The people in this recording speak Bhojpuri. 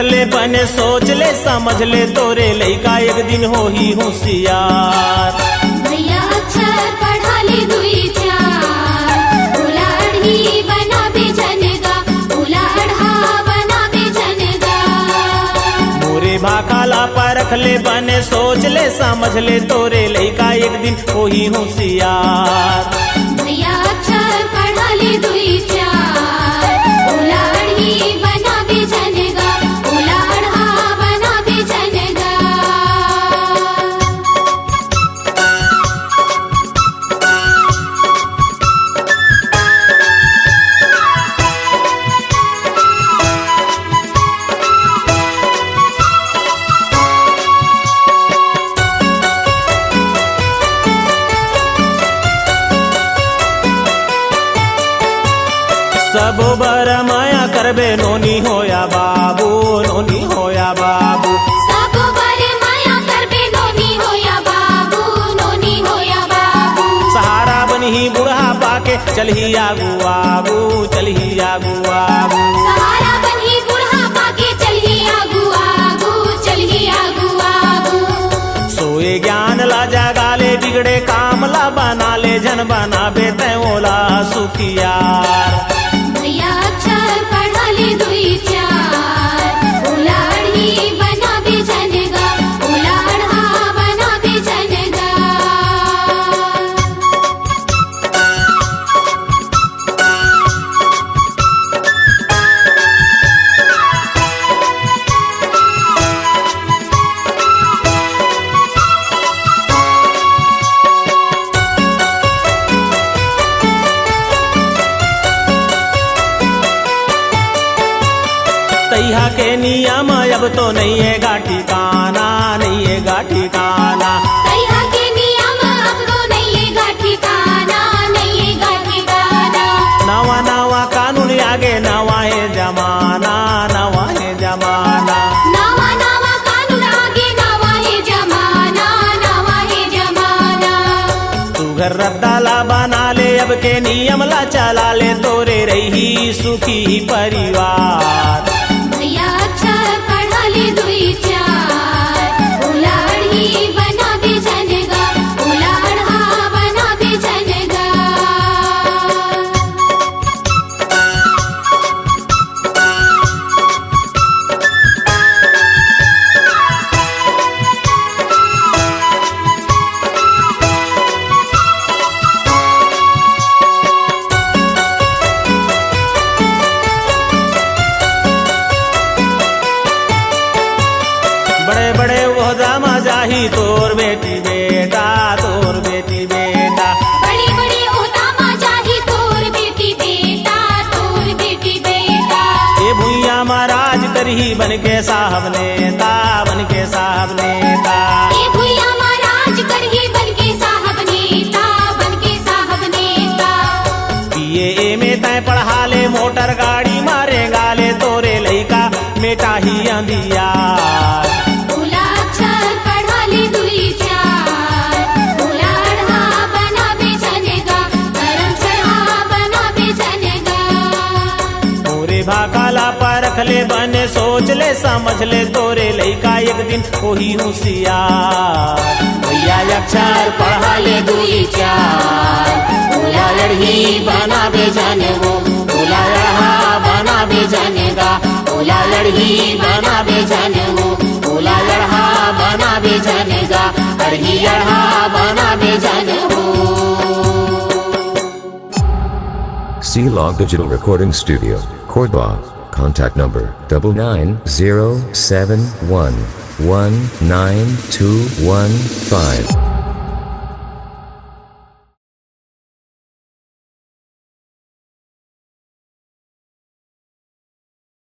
ले बने सोच ले समझ ले तोरे लइका एक दिन हो ही होशियार। भैया अक्षर पढ़ा ले दुई चार, उलाढ़ी बना बेजनगा, उलाढ़ा बना बेजनगा। मोरे भाखाला परख ले बने सोच ले समझ ले तोरे लइका एक दिन हो ही होशियार। भैया अक्षर पढ़ा ले दुई चार, उलाढ़ी बना बेजनगा, उलाढ़ा बना बेजनगा। सबो बर माया करबे नोनी होया बाबू, नोनी होया बाबू। सबो बर माया करबे नोनी होया बाबू, नोनी होया बाबू। सहारा बनी बुढ़ा पाके चलही आगू आगू, चलही आगू आगू। सहारा बनी बुढ़ा पाके चलही आगू आगू, चलही आगू आगू। सोए ज्ञान ला जगा ले बिगड़े काम ला बना ले जन बनाबे तै ओला सुखियार। भैया अक्षर पढ़ा ले दुई चार, उलाढ़ी बना बेजनगा, उलाढ़ा बना बेजनगा। तैहा के नियम अब तो नहीं है गाठी काना, नहीं है गाठी काना। तैहा के नियम अब तो नहीं है गाठी काना, नहीं है गाठी काना। नवा नवा कानून आगे नवा है जमाना, नवा है जमाना। नवा नवा कानून आगे नवा है जमाना, नवा है जमाना। तू घर रद्दाला बना ले अब के नियम ला चला ले तोरे रही सुखी परिवार। भैया अक्षर पढ़ा ले दुई चार, उलाढ़ी बना बेजनगा, उलाढ़ा बना बेजनगा। बड़े बड़े ओहदा मा जाही तोर बेटी बेटा, तोर बेटी बेटा। बड़े बड़े ओहदा मा जाही तोर बेटी बेटा, तोर बेटी बेटा। ये भुइया महाराज करही बन के साहब नेता, बन के साहब नेता। ये भुइया महाराज करही बन के साहब नेता, बन के साहब नेता। बीए में तय पढ़ा ले मोटर गाड़ी मारेगा ले तोरे लइका मेटा ही अंधिया। उला अक्षर पढ़ा ले दुई चार, उलाढ़ा बना बेजनगा, करम चढ़ा बना बेजनगा। तोरे भाकाला परख ले बने सोच ले समझ ले तोरे लइका एक दिन हो ही होशियार। भैया अक्षर पढ़ा ले दुई चार, उलाढ़ी बना बेजनगो, उलाढ़ा बना बेजनगा, उलाढ़ी बना बेजनगो, उलाढ़ा बना बेजनगा, अड़हिया बना बेजनगो। C-Log Digital Recording Studio, Cordoba. Contact number 9907119215.